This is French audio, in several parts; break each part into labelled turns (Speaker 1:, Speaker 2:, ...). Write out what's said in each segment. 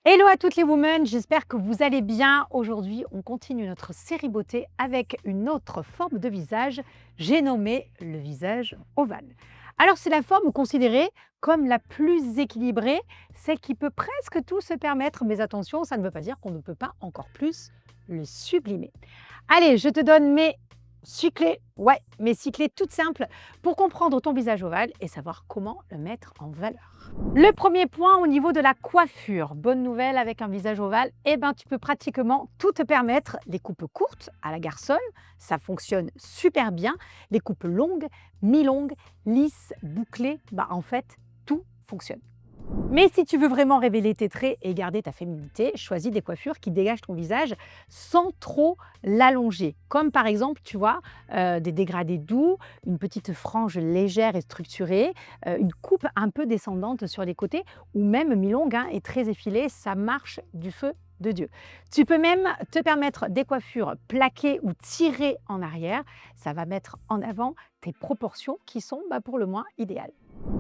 Speaker 1: Hello à toutes les women, j'espère que vous allez bien. Aujourd'hui, on continue notre série beauté avec une autre forme de visage. J'ai nommé le visage ovale. Alors, c'est la forme considérée comme la plus équilibrée, celle qui peut presque tout se permettre, mais attention, ça ne veut pas dire qu'on ne peut pas encore plus le sublimer. Allez, je te donne mes 6 clés, ouais, mes 6 clés toutes simples pour comprendre ton visage ovale et savoir comment le mettre en valeur. Le premier point au niveau de la coiffure. Bonne nouvelle avec un visage ovale, eh ben, tu peux pratiquement tout te permettre. Les coupes courtes à la garçonne, ça fonctionne super bien. Les coupes longues, mi-longues, lisses, bouclées, bah, en fait, tout fonctionne. Mais si tu veux vraiment révéler tes traits et garder ta féminité, choisis des coiffures qui dégagent ton visage sans trop l'allonger. Comme par exemple, tu vois, des dégradés doux, une petite frange légère et structurée, une coupe un peu descendante sur les côtés ou même mi-longue et très effilée, ça marche du feu de Dieu. Tu peux même te permettre des coiffures plaquées ou tirées en arrière. Ça va mettre en avant tes proportions qui sont pour le moins idéales.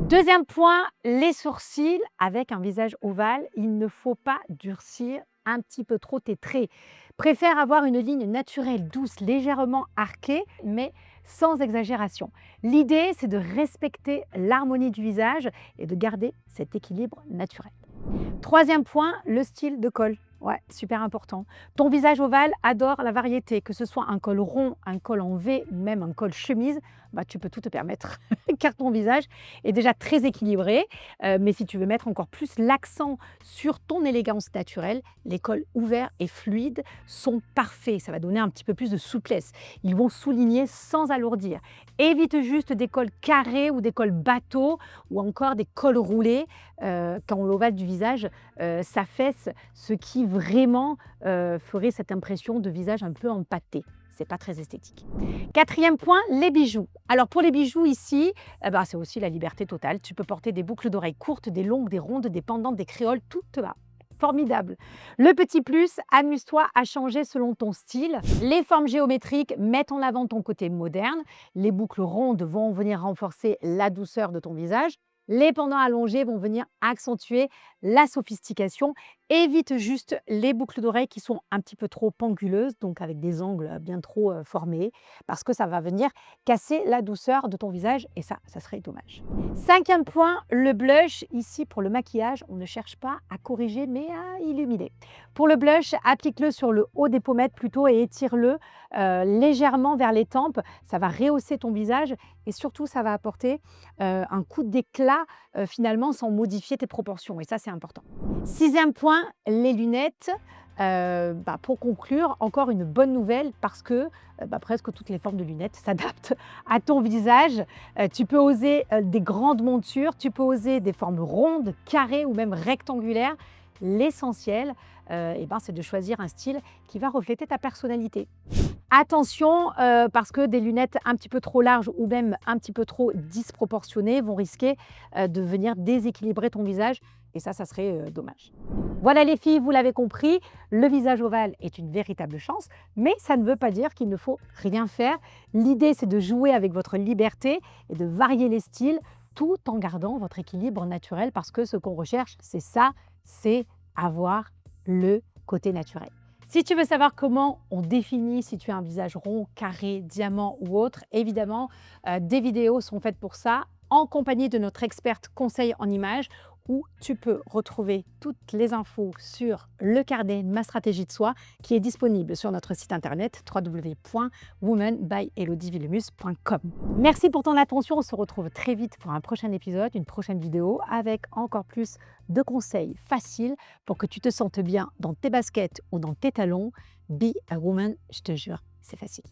Speaker 1: Deuxième point, les sourcils. Avec un visage ovale, il ne faut pas durcir un petit peu trop tes traits. Préfère avoir une ligne naturelle, douce, légèrement arquée, mais sans exagération. L'idée, c'est de respecter l'harmonie du visage et de garder cet équilibre naturel. Troisième point, le style de col. Ouais, super important. Ton visage ovale adore la variété, que ce soit un col rond, un col en V ou même un col chemise, tu peux tout te permettre car ton visage est déjà très équilibré. Mais si tu veux mettre encore plus l'accent sur ton élégance naturelle, les cols ouverts et fluides sont parfaits. Ça va donner un petit peu plus de souplesse. Ils vont souligner sans alourdir. Évite juste des cols carrés ou des cols bateaux ou encore des cols roulés quand l'ovale du visage s'affaisse, ce qui vraiment ferait cette impression de visage un peu empâté. C'est pas très esthétique. Quatrième point, les bijoux. Alors pour les bijoux ici, c'est aussi la liberté totale. Tu peux porter des boucles d'oreilles courtes, des longues, des rondes, des pendantes, des créoles, tout te va. Formidable. Le petit plus, amuse-toi à changer selon ton style. Les formes géométriques mettent en avant ton côté moderne. Les boucles rondes vont venir renforcer la douceur de ton visage. Les pendants allongés vont venir accentuer la sophistication. Évite juste les boucles d'oreilles qui sont un petit peu trop anguleuses, donc avec des angles bien trop formés, parce que ça va venir casser la douceur de ton visage et ça serait dommage. Cinquième point, le blush. Ici, pour le maquillage, on ne cherche pas à corriger, mais à illuminer. Pour le blush, applique-le sur le haut des pommettes plutôt et étire-le légèrement vers les tempes. Ça va rehausser ton visage et surtout, ça va apporter un coup d'éclat finalement sans modifier tes proportions. Et ça, c'est important. Sixième point, les lunettes. Pour conclure, encore une bonne nouvelle parce que presque toutes les formes de lunettes s'adaptent à ton visage. Tu peux oser des grandes montures, tu peux oser des formes rondes, carrées ou même rectangulaires. L'essentiel, c'est de choisir un style qui va refléter ta personnalité. Attention, parce que des lunettes un petit peu trop larges ou même un petit peu trop disproportionnées vont risquer de venir déséquilibrer ton visage et ça serait dommage. Voilà les filles, vous l'avez compris, le visage ovale est une véritable chance, mais ça ne veut pas dire qu'il ne faut rien faire. L'idée, c'est de jouer avec votre liberté et de varier les styles tout en gardant votre équilibre naturel parce que ce qu'on recherche, c'est ça, c'est avoir le côté naturel. Si tu veux savoir comment on définit si tu as un visage rond, carré, diamant ou autre, évidemment, des vidéos sont faites pour ça en compagnie de notre experte conseil en images où tu peux retrouver toutes les infos sur le carnet Ma stratégie de soi qui est disponible sur notre site internet www.womanbyelodivillemus.com. Merci pour ton attention, on se retrouve très vite pour un prochain épisode, une prochaine vidéo avec encore plus de conseils faciles pour que tu te sentes bien dans tes baskets ou dans tes talons. Be a woman, je te jure, c'est facile.